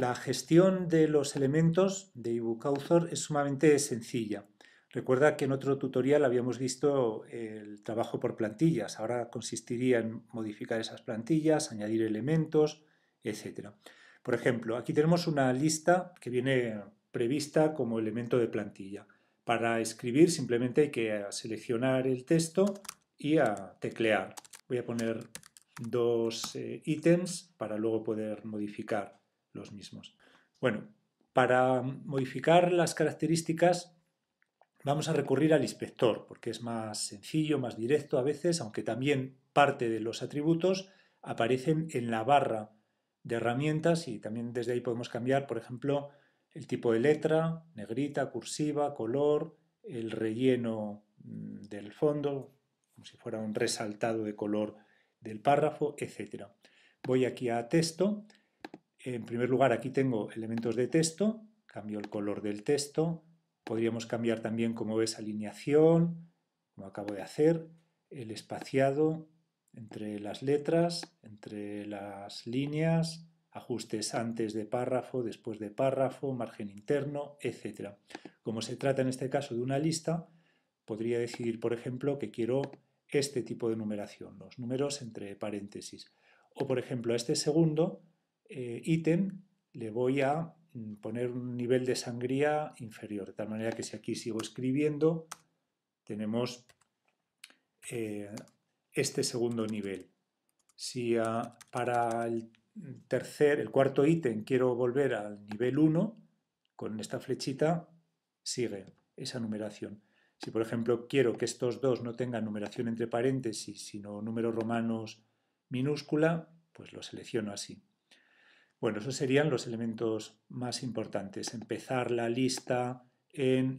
La gestión de los elementos de ebook Author es sumamente sencilla. Recuerda que en otro tutorial habíamos visto el trabajo por plantillas. Ahora consistiría en modificar esas plantillas, añadir elementos, etc. Por ejemplo, aquí tenemos una lista que viene prevista como elemento de plantilla. Para escribir simplemente hay que seleccionar el texto y a teclear. Voy a poner dos ítems para luego poder modificar los mismos. Bueno, para modificar las características vamos a recurrir al inspector, porque es más sencillo, más directo a veces, aunque también parte de los atributos aparecen en la barra de herramientas y también desde ahí podemos cambiar, por ejemplo, el tipo de letra, negrita, cursiva, color, el relleno del fondo, como si fuera un resaltado de color del párrafo, etc. Voy aquí a texto. En primer lugar, aquí tengo elementos de texto, cambio el color del texto, podríamos cambiar también, como ves, alineación, como acabo de hacer, el espaciado entre las letras, entre las líneas, ajustes antes de párrafo, después de párrafo, margen interno, etc. Como se trata en este caso de una lista, podría decidir, por ejemplo, que quiero este tipo de numeración, los números entre paréntesis. O, por ejemplo, a este segundo ítem le voy a poner un nivel de sangría inferior, de tal manera que si aquí sigo escribiendo, tenemos este segundo nivel. Si para el cuarto ítem quiero volver al nivel 1, con esta flechita sigue esa numeración. Si por ejemplo quiero que estos dos no tengan numeración entre paréntesis, sino números romanos minúscula, pues lo selecciono así. Bueno, esos serían los elementos más importantes. Empezar la lista en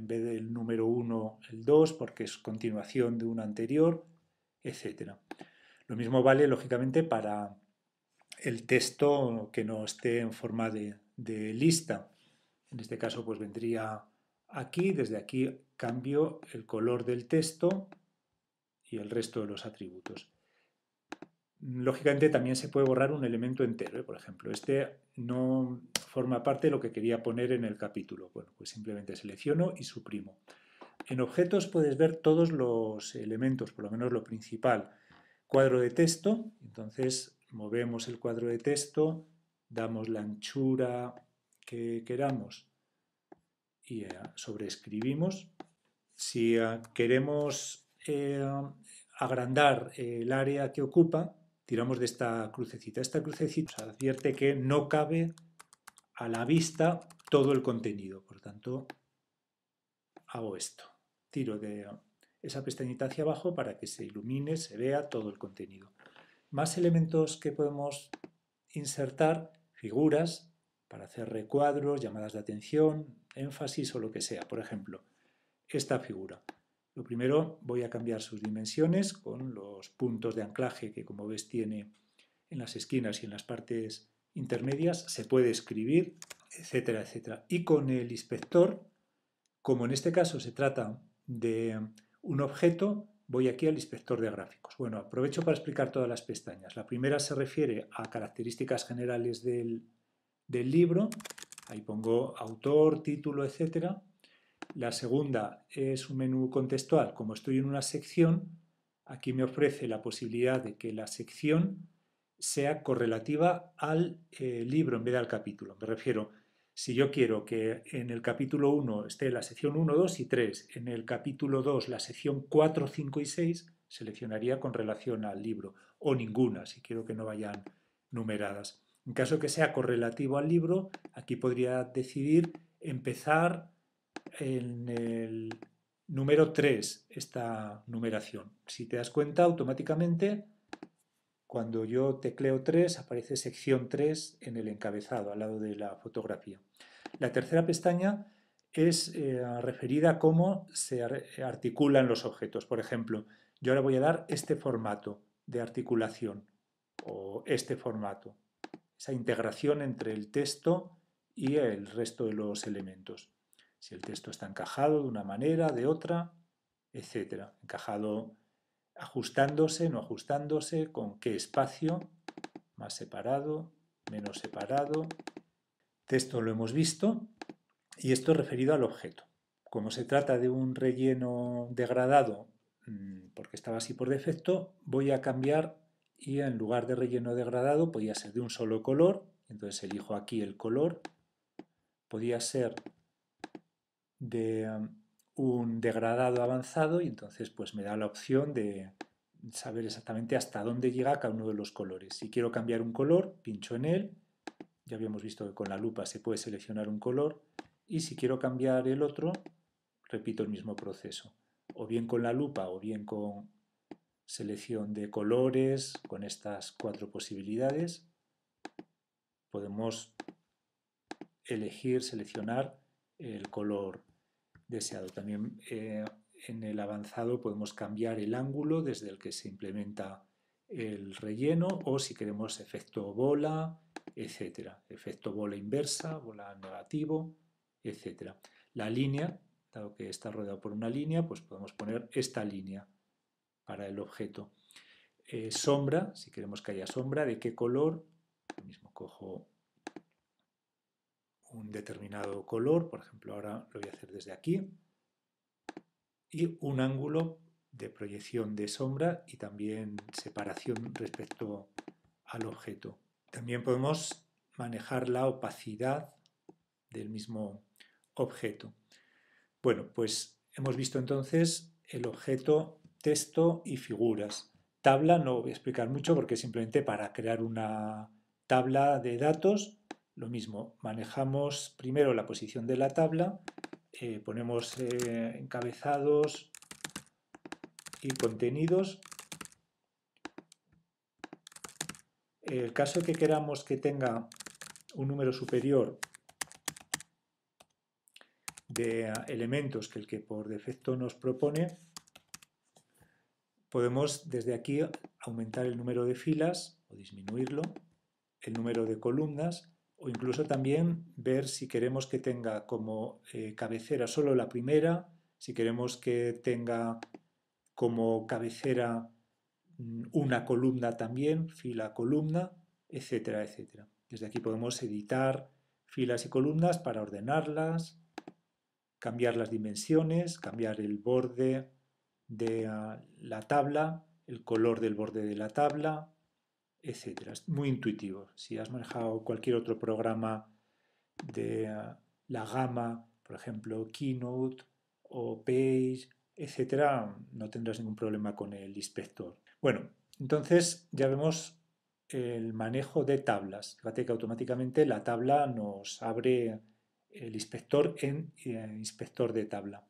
vez del número 1, el 2, porque es continuación de una anterior, etc. Lo mismo vale, lógicamente, para el texto que no esté en forma de lista. En este caso, pues vendría aquí, desde aquí cambio el color del texto y el resto de los atributos. Lógicamente también se puede borrar un elemento entero, ¿eh? Por ejemplo, este no forma parte de lo que quería poner en el capítulo. Bueno, pues simplemente selecciono y suprimo. En objetos puedes ver todos los elementos, por lo menos lo principal. Cuadro de texto, entonces movemos el cuadro de texto, damos la anchura que queramos y sobreescribimos. Si queremos agrandar el área que ocupa, tiramos de esta crucecita. Esta crucecita nos advierte que no cabe a la vista todo el contenido. Por tanto, hago esto. Tiro de esa pestañita hacia abajo para que se ilumine, se vea todo el contenido. Más elementos que podemos insertar, figuras para hacer recuadros, llamadas de atención, énfasis o lo que sea. Por ejemplo, esta figura. Lo primero voy a cambiar sus dimensiones con los puntos de anclaje que, como ves, tiene en las esquinas y en las partes intermedias. Se puede escribir, etcétera, etcétera. Y con el inspector, como en este caso se trata de un objeto, voy aquí al inspector de gráficos. Bueno, aprovecho para explicar todas las pestañas. La primera se refiere a características generales del libro. Ahí pongo autor, título, etcétera. La segunda es un menú contextual. Como estoy en una sección, aquí me ofrece la posibilidad de que la sección sea correlativa al libro en vez de al capítulo. Me refiero, si yo quiero que en el capítulo 1 esté la sección 1, 2 y 3, en el capítulo 2 la sección 4, 5 y 6, seleccionaría con relación al libro, o ninguna, si quiero que no vayan numeradas. En caso que sea correlativo al libro, aquí podría decidir empezar en el número 3 esta numeración. Si te das cuenta, automáticamente cuando yo tecleo 3 aparece sección 3 en el encabezado al lado de la fotografía. La tercera pestaña es referida a cómo se articulan los objetos. Por ejemplo, yo ahora voy a dar este formato de articulación o este formato, esa integración entre el texto y el resto de los elementos. Si el texto está encajado de una manera, de otra, etcétera. Encajado ajustándose, no ajustándose, con qué espacio, más separado, menos separado, Texto lo hemos visto y esto es referido al objeto. Como se trata de un relleno degradado, porque estaba así por defecto, voy a cambiar y en lugar de relleno degradado podía ser de un solo color, entonces elijo aquí el color, podía ser de un degradado avanzado y entonces pues me da la opción de saber exactamente hasta dónde llega cada uno de los colores. Si quiero cambiar un color, pincho en él, ya habíamos visto que con la lupa se puede seleccionar un color, y si quiero cambiar el otro, repito el mismo proceso, o bien con la lupa o bien con selección de colores, con estas 4 posibilidades, podemos elegir, seleccionar el color deseado. También en el avanzado podemos cambiar el ángulo desde el que se implementa el relleno, o si queremos efecto bola, etcétera. Efecto bola inversa, bola negativo, etcétera. La línea, dado que está rodeado por una línea, pues podemos poner esta línea para el objeto. Sombra, si queremos que haya sombra, ¿de qué color? Lo mismo, cojo un determinado color, por ejemplo ahora lo voy a hacer desde aquí, y un ángulo de proyección de sombra y también separación respecto al objeto. También podemos manejar la opacidad del mismo objeto. Bueno, pues hemos visto entonces el objeto, texto y figuras. Tabla no voy a explicar mucho porque simplemente para crear una tabla de datos, lo mismo, manejamos primero la posición de la tabla, ponemos encabezados y contenidos. El caso de que queramos que tenga un número superior de elementos que el que por defecto nos propone, podemos desde aquí aumentar el número de filas o disminuirlo, el número de columnas, o incluso también ver si queremos que tenga como cabecera solo la primera, si queremos que tenga como cabecera una columna también, fila, columna, etcétera, etcétera. Desde aquí podemos editar filas y columnas para ordenarlas, cambiar las dimensiones, cambiar el borde de la tabla, el color del borde de la tabla, etcétera. Es muy intuitivo. Si has manejado cualquier otro programa de la gama, por ejemplo, Keynote o Page, etcétera, no tendrás ningún problema con el inspector. Bueno, entonces ya vemos el manejo de tablas. Fíjate que automáticamente la tabla nos abre el inspector en inspector de tabla.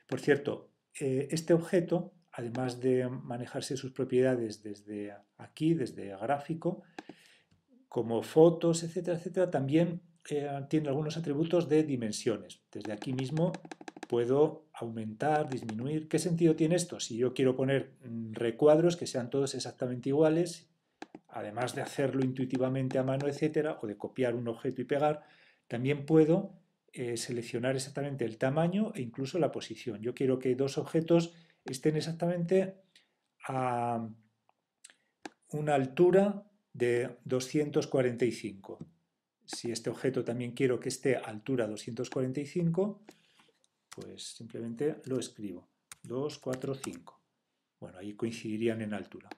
Por cierto, este objeto, además de manejarse sus propiedades desde aquí, desde gráfico, como fotos, etcétera, etcétera, también tiene algunos atributos de dimensiones. Desde aquí mismo puedo aumentar, disminuir. ¿Qué sentido tiene esto? Si yo quiero poner recuadros que sean todos exactamente iguales, además de hacerlo intuitivamente a mano, etcétera, o de copiar un objeto y pegar, también puedo seleccionar exactamente el tamaño e incluso la posición. Yo quiero que dos objetos estén exactamente a una altura de 245. Si este objeto también quiero que esté a altura 245, pues simplemente lo escribo. 245. Bueno, ahí coincidirían en altura.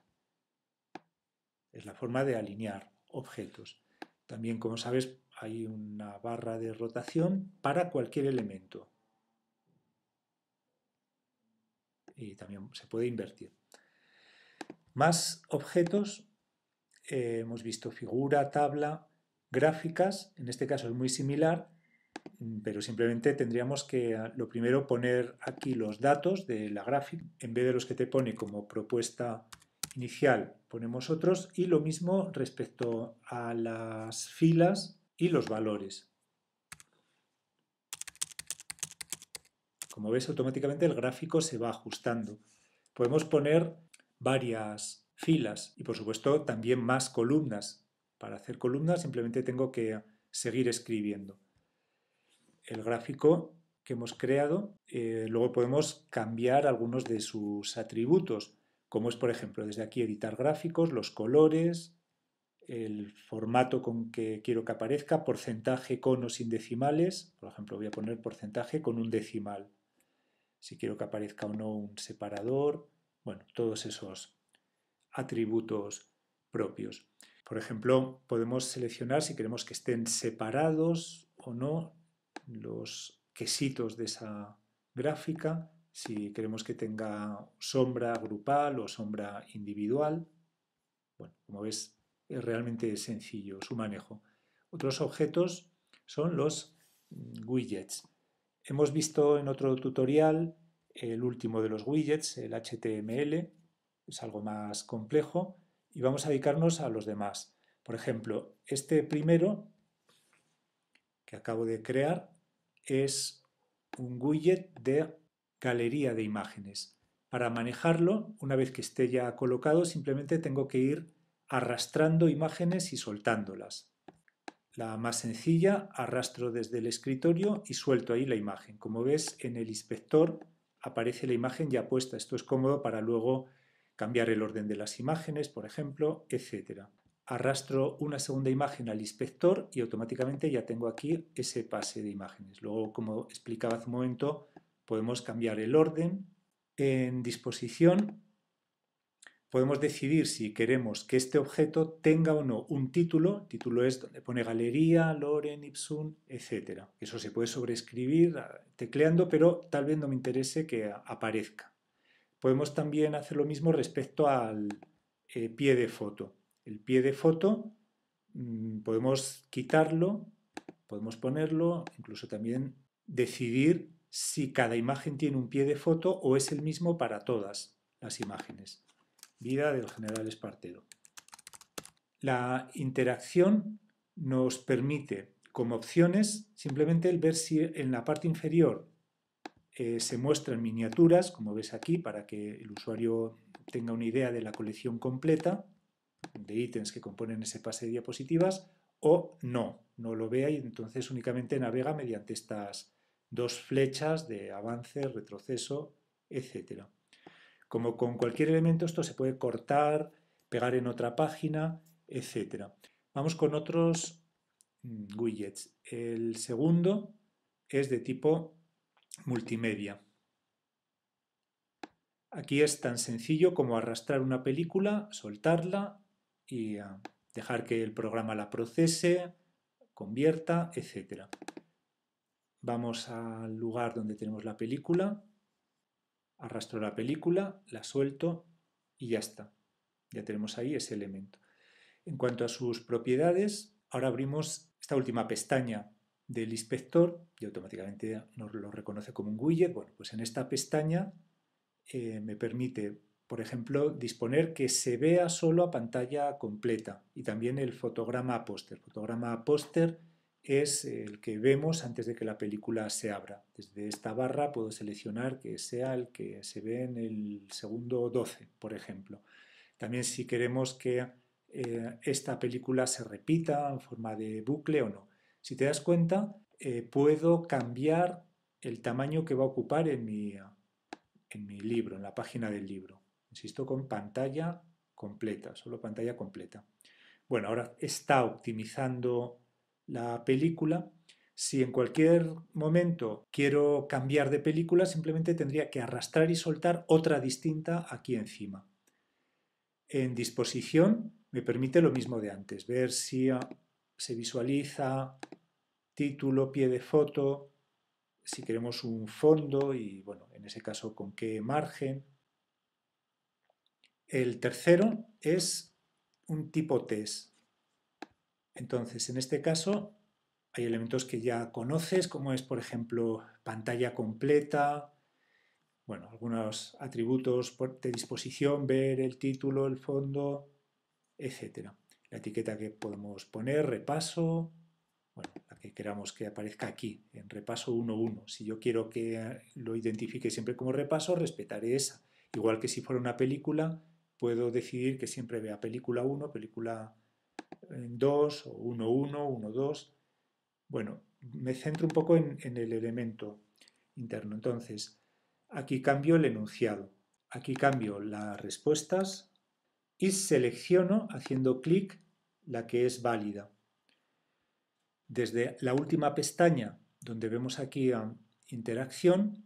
Es la forma de alinear objetos. También, como sabes, hay una barra de rotación para cualquier elemento. Y también se puede invertir. Más objetos. Hemos visto figura, tabla, gráficas. En este caso es muy similar, pero simplemente tendríamos que lo primero poner aquí los datos de la gráfica. En vez de los que te pone como propuesta inicial, ponemos otros, y lo mismo respecto a las filas y los valores. Como ves, automáticamente el gráfico se va ajustando. Podemos poner varias filas y, por supuesto, también más columnas. Para hacer columnas simplemente tengo que seguir escribiendo. El gráfico que hemos creado, luego podemos cambiar algunos de sus atributos, como es, por ejemplo, desde aquí editar gráficos, los colores, el formato con que quiero que aparezca, porcentaje con o sin decimales, por ejemplo voy a poner porcentaje con un decimal, si quiero que aparezca o no un separador, bueno, todos esos atributos propios. Por ejemplo, podemos seleccionar si queremos que estén separados o no los quesitos de esa gráfica, si queremos que tenga sombra grupal o sombra individual. Bueno, como ves, es realmente sencillo su manejo. Otros objetos son los widgets. Hemos visto en otro tutorial el último de los widgets, el HTML, es algo más complejo, y vamos a dedicarnos a los demás. Por ejemplo, este primero que acabo de crear es un widget de galería de imágenes. Para manejarlo, una vez que esté ya colocado, simplemente tengo que ir arrastrando imágenes y soltándolas. La más sencilla, arrastro desde el escritorio y suelto ahí la imagen. Como ves, en el inspector aparece la imagen ya puesta. Esto es cómodo para luego cambiar el orden de las imágenes, por ejemplo, etc. Arrastro una segunda imagen al inspector y automáticamente ya tengo aquí ese pase de imágenes. Luego, como explicaba hace un momento, podemos cambiar el orden. En disposición podemos decidir si queremos que este objeto tenga o no un título. Título es donde pone galería, Loren, Ipsum, etc. Eso se puede sobreescribir tecleando, pero tal vez no me interese que aparezca. Podemos también hacer lo mismo respecto al pie de foto. El pie de foto podemos quitarlo, podemos ponerlo, incluso también decidir si cada imagen tiene un pie de foto o es el mismo para todas las imágenes. Vida del general Espartero. La interacción nos permite, como opciones, simplemente el ver si en la parte inferior se muestran miniaturas, como ves aquí, para que el usuario tenga una idea de la colección completa de ítems que componen ese pase de diapositivas, o no lo vea y entonces únicamente navega mediante estas dos flechas de avance, retroceso, etc. Como con cualquier elemento, esto se puede cortar, pegar en otra página, etc. Vamos con otros widgets. El segundo es de tipo multimedia. Aquí es tan sencillo como arrastrar una película, soltarla y dejar que el programa la procese, convierta, etc. Vamos al lugar donde tenemos la película, arrastro la película, la suelto y ya está. Ya tenemos ahí ese elemento. En cuanto a sus propiedades, ahora abrimos esta última pestaña del inspector y automáticamente nos lo reconoce como un widget. Bueno, pues en esta pestaña me permite, por ejemplo, disponer que se vea solo a pantalla completa y también el fotograma a póster. Fotograma a póster es el que vemos antes de que la película se abra. Desde esta barra puedo seleccionar que sea el que se ve en el segundo 12, por ejemplo. También si queremos que esta película se repita en forma de bucle o no. Si te das cuenta, puedo cambiar el tamaño que va a ocupar en mi libro, en la página del libro. Insisto, con pantalla completa, solo pantalla completa. Bueno, ahora está optimizando la película. Si en cualquier momento quiero cambiar de película, simplemente tendría que arrastrar y soltar otra distinta aquí encima. En disposición me permite lo mismo de antes, ver si se visualiza título, pie de foto, si queremos un fondo y, bueno, en ese caso con qué margen. El tercero es un tipo test. Entonces, en este caso hay elementos que ya conoces, como es, por ejemplo, pantalla completa, bueno, algunos atributos de disposición, ver el título, el fondo, etc. La etiqueta que podemos poner, repaso, bueno, la que queramos que aparezca aquí, en repaso 1.1. Si yo quiero que lo identifique siempre como repaso, respetaré esa. Igual que si fuera una película, puedo decidir que siempre vea película 1, película 2 o 1.1, 1.2. Bueno, me centro un poco en el elemento interno. Entonces, aquí cambio el enunciado, aquí cambio las respuestas y selecciono haciendo clic la que es válida. Desde la última pestaña, donde vemos aquí interacción,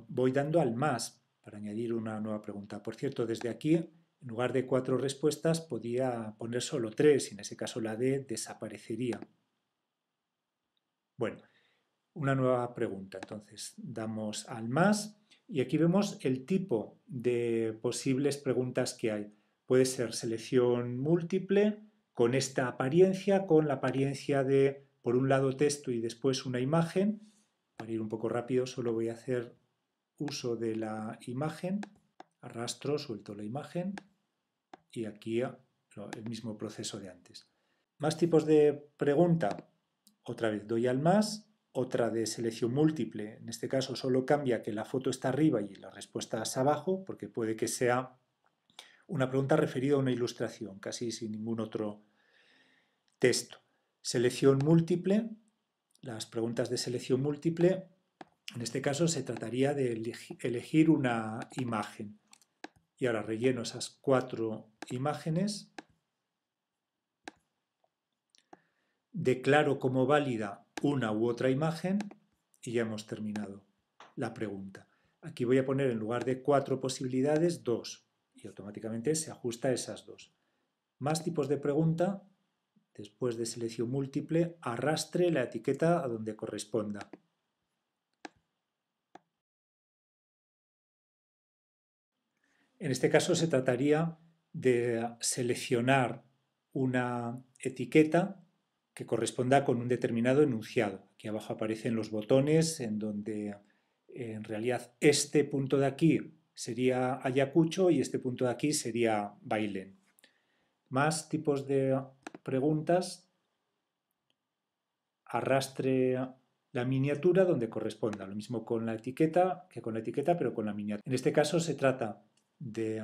voy dando al más para añadir una nueva pregunta. Por cierto, desde aquí, en lugar de 4 respuestas, podía poner solo 3 y en ese caso la D desaparecería. Bueno, una nueva pregunta. Entonces, damos al más y aquí vemos el tipo de posibles preguntas que hay. Puede ser selección múltiple con esta apariencia, con la apariencia de, por un lado, texto y después una imagen. Para ir un poco rápido, solo voy a hacer uso de la imagen, arrastro, suelto la imagen y aquí el mismo proceso de antes. Más tipos de pregunta, otra vez doy al más, otra de selección múltiple, en este caso solo cambia que la foto está arriba y la respuesta es abajo, porque puede que sea una pregunta referida a una ilustración, casi sin ningún otro texto. Selección múltiple, las preguntas de selección múltiple, en este caso se trataría de elegir una imagen. Y ahora relleno esas 4 imágenes, declaro como válida una u otra imagen y ya hemos terminado la pregunta. Aquí voy a poner en lugar de 4 posibilidades 2 y automáticamente se ajusta a esas 2. Más tipos de pregunta, después de selección múltiple, arrastre la etiqueta a donde corresponda. En este caso se trataría de seleccionar una etiqueta que corresponda con un determinado enunciado. Aquí abajo aparecen los botones en donde en realidad este punto de aquí sería Ayacucho y este punto de aquí sería Bailén. Más tipos de preguntas. Arrastre la miniatura donde corresponda. Lo mismo con la etiqueta que con la etiqueta, pero con la miniatura. En este caso se trata de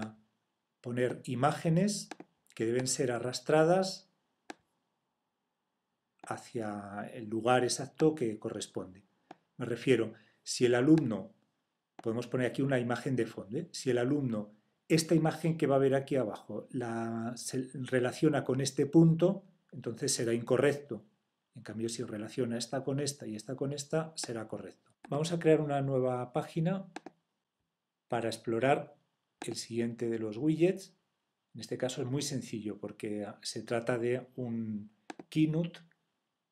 poner imágenes que deben ser arrastradas hacia el lugar exacto que corresponde. Me refiero, si el alumno, podemos poner aquí una imagen de fondo, si el alumno, esta imagen que va a ver aquí abajo, se relaciona con este punto, entonces será incorrecto. En cambio, si relaciona esta con esta y esta con esta, será correcto. Vamos a crear una nueva página para explorar el siguiente de los widgets. En este caso es muy sencillo porque se trata de un Keynote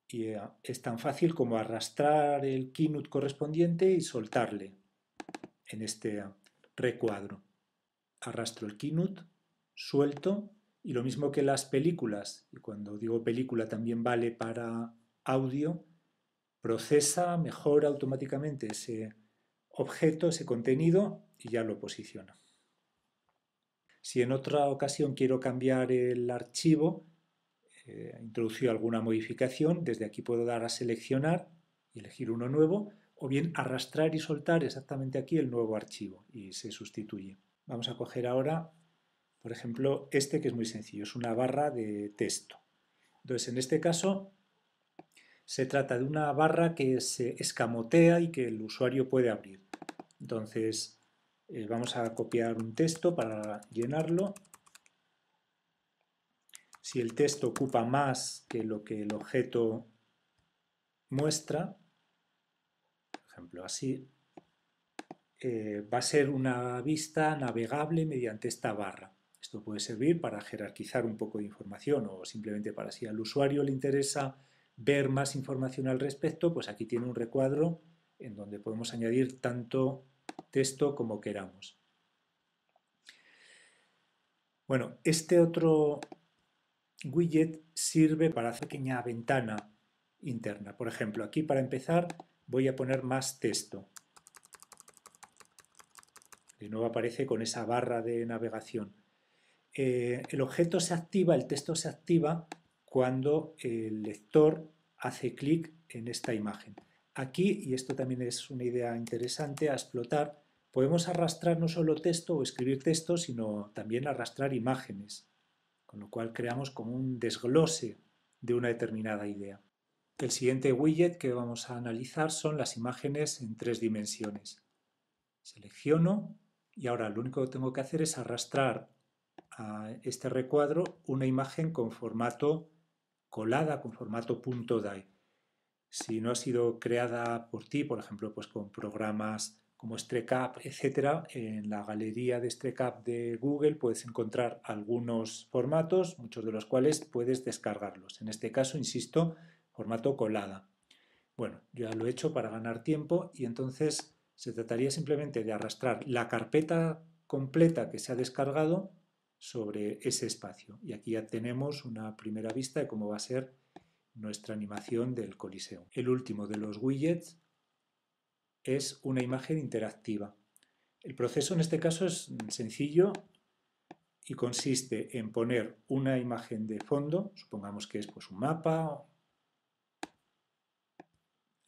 y es tan fácil como arrastrar el Keynote correspondiente y soltarle en este recuadro. Arrastro el Keynote, suelto y lo mismo que las películas, y cuando digo película también vale para audio, procesa, mejora automáticamente ese objeto, ese contenido y ya lo posiciona. Si en otra ocasión quiero cambiar el archivo, introducir alguna modificación, desde aquí puedo dar a seleccionar y elegir uno nuevo, o bien arrastrar y soltar exactamente aquí el nuevo archivo y se sustituye. Vamos a coger ahora, por ejemplo, este que es muy sencillo, es una barra de texto. Entonces, en este caso, se trata de una barra que se escamotea y que el usuario puede abrir. Entonces, vamos a copiar un texto para llenarlo. Si el texto ocupa más que lo que el objeto muestra, por ejemplo así, va a ser una vista navegable mediante esta barra. Esto puede servir para jerarquizar un poco de información o simplemente para si al usuario le interesa ver más información al respecto, pues aquí tiene un recuadro en donde podemos añadir tanto texto como queramos. Bueno, este otro widget sirve para hacer una pequeña ventana interna. Por ejemplo, aquí para empezar voy a poner más texto. De nuevo aparece con esa barra de navegación. El objeto se activa, el texto se activa cuando el lector hace clic en esta imagen. Aquí, y esto también es una idea interesante a explotar, podemos arrastrar no solo texto o escribir texto, sino también arrastrar imágenes, con lo cual creamos como un desglose de una determinada idea. El siguiente widget que vamos a analizar son las imágenes en 3 dimensiones. Selecciono y ahora lo único que tengo que hacer es arrastrar a este recuadro una imagen con formato colada, con formato .dai. Si no ha sido creada por ti, por ejemplo, pues con programas como StreakUp, etcétera, en la galería de StreakUp de Google puedes encontrar algunos formatos, muchos de los cuales puedes descargarlos. En este caso, insisto, formato colada. Bueno, yo ya lo he hecho para ganar tiempo y entonces se trataría simplemente de arrastrar la carpeta completa que se ha descargado sobre ese espacio. Y aquí ya tenemos una primera vista de cómo va a ser nuestra animación del Coliseo. El último de los widgets es una imagen interactiva. El proceso en este caso es sencillo y consiste en poner una imagen de fondo, supongamos que es pues, un mapa,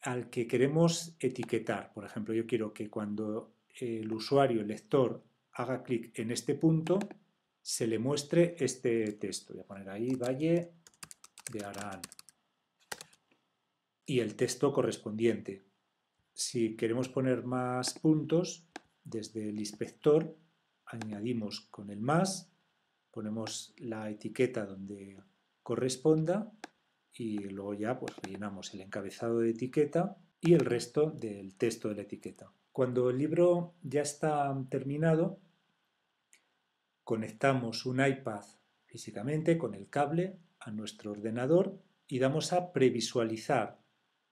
al que queremos etiquetar. Por ejemplo, yo quiero que cuando el usuario, el lector, haga clic en este punto, se le muestre este texto. Voy a poner ahí Valle de Arán y el texto correspondiente. Si queremos poner más puntos, desde el inspector añadimos con el más, ponemos la etiqueta donde corresponda y luego ya pues rellenamos el encabezado de etiqueta y el resto del texto de la etiqueta. Cuando el libro ya está terminado, conectamos un iPad físicamente con el cable a nuestro ordenador y damos a previsualizar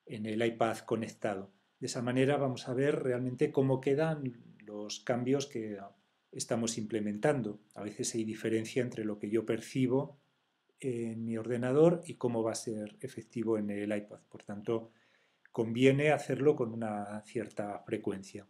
en el iPad conectado. De esa manera vamos a ver realmente cómo quedan los cambios que estamos implementando. A veces hay diferencia entre lo que yo percibo en mi ordenador y cómo va a ser efectivo en el iPad. Por tanto, conviene hacerlo con una cierta frecuencia.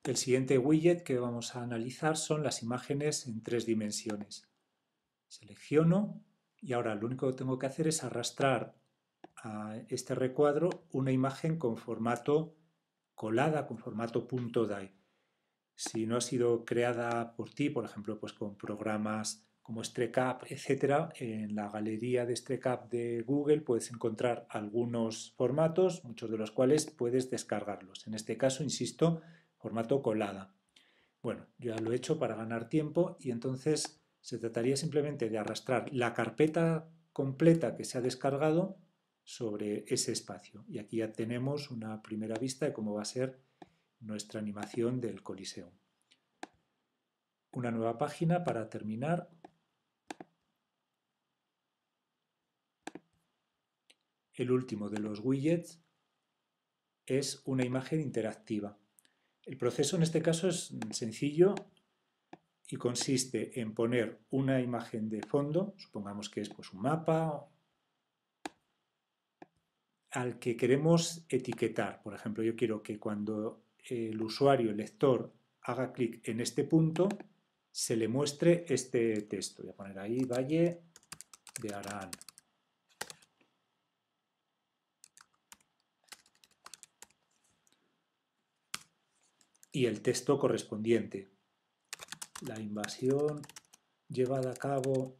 El siguiente widget que vamos a analizar son las imágenes en 3 dimensiones. Selecciono y ahora lo único que tengo que hacer es arrastrar a este recuadro una imagen con formato colada, con formato .dai. Si no ha sido creada por ti, por ejemplo, pues con programas como StreakUp, etc., en la galería de StreakUp de Google puedes encontrar algunos formatos, muchos de los cuales puedes descargarlos. En este caso, insisto, formato colada. Bueno, yo ya lo he hecho para ganar tiempo y entonces se trataría simplemente de arrastrar la carpeta completa que se ha descargado sobre ese espacio. Y aquí ya tenemos una primera vista de cómo va a ser nuestra animación del Coliseum. Una nueva página para terminar. El último de los widgets es una imagen interactiva. El proceso en este caso es sencillo y consiste en poner una imagen de fondo, supongamos que es pues, un mapa, al que queremos etiquetar. Por ejemplo, yo quiero que cuando el usuario, el lector, haga clic en este punto, se le muestre este texto. Voy a poner ahí Valle de Arán. Y el texto correspondiente. La invasión llevada a cabo,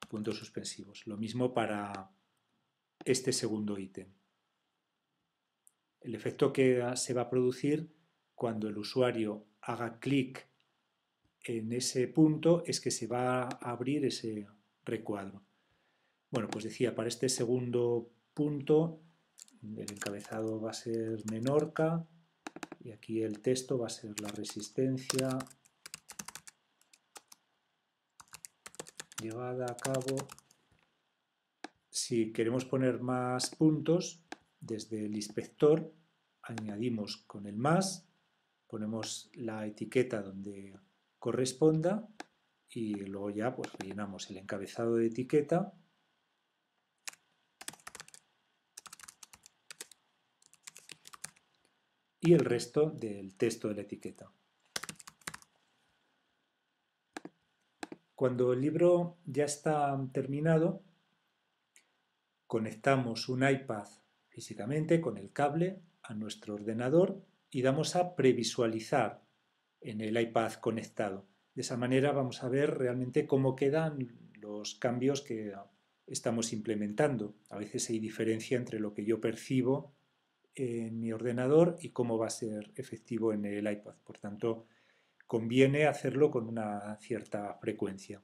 puntos suspensivos. Lo mismo para este segundo ítem. El efecto que se va a producir cuando el usuario haga clic en ese punto es que se va a abrir ese recuadro. Bueno, pues decía, para este segundo punto el encabezado va a ser Menorca y aquí el texto va a ser la resistencia llevada a cabo. Si queremos poner más puntos, desde el inspector añadimos con el más, ponemos la etiqueta donde corresponda y luego ya pues rellenamos el encabezado de etiqueta y el resto del texto de la etiqueta. Cuando el libro ya está terminado, conectamos un iPad físicamente con el cable a nuestro ordenador y damos a previsualizar en el iPad conectado. De esa manera vamos a ver realmente cómo quedan los cambios que estamos implementando. A veces hay diferencia entre lo que yo percibo en mi ordenador y cómo va a ser efectivo en el iPad. Por tanto, conviene hacerlo con una cierta frecuencia.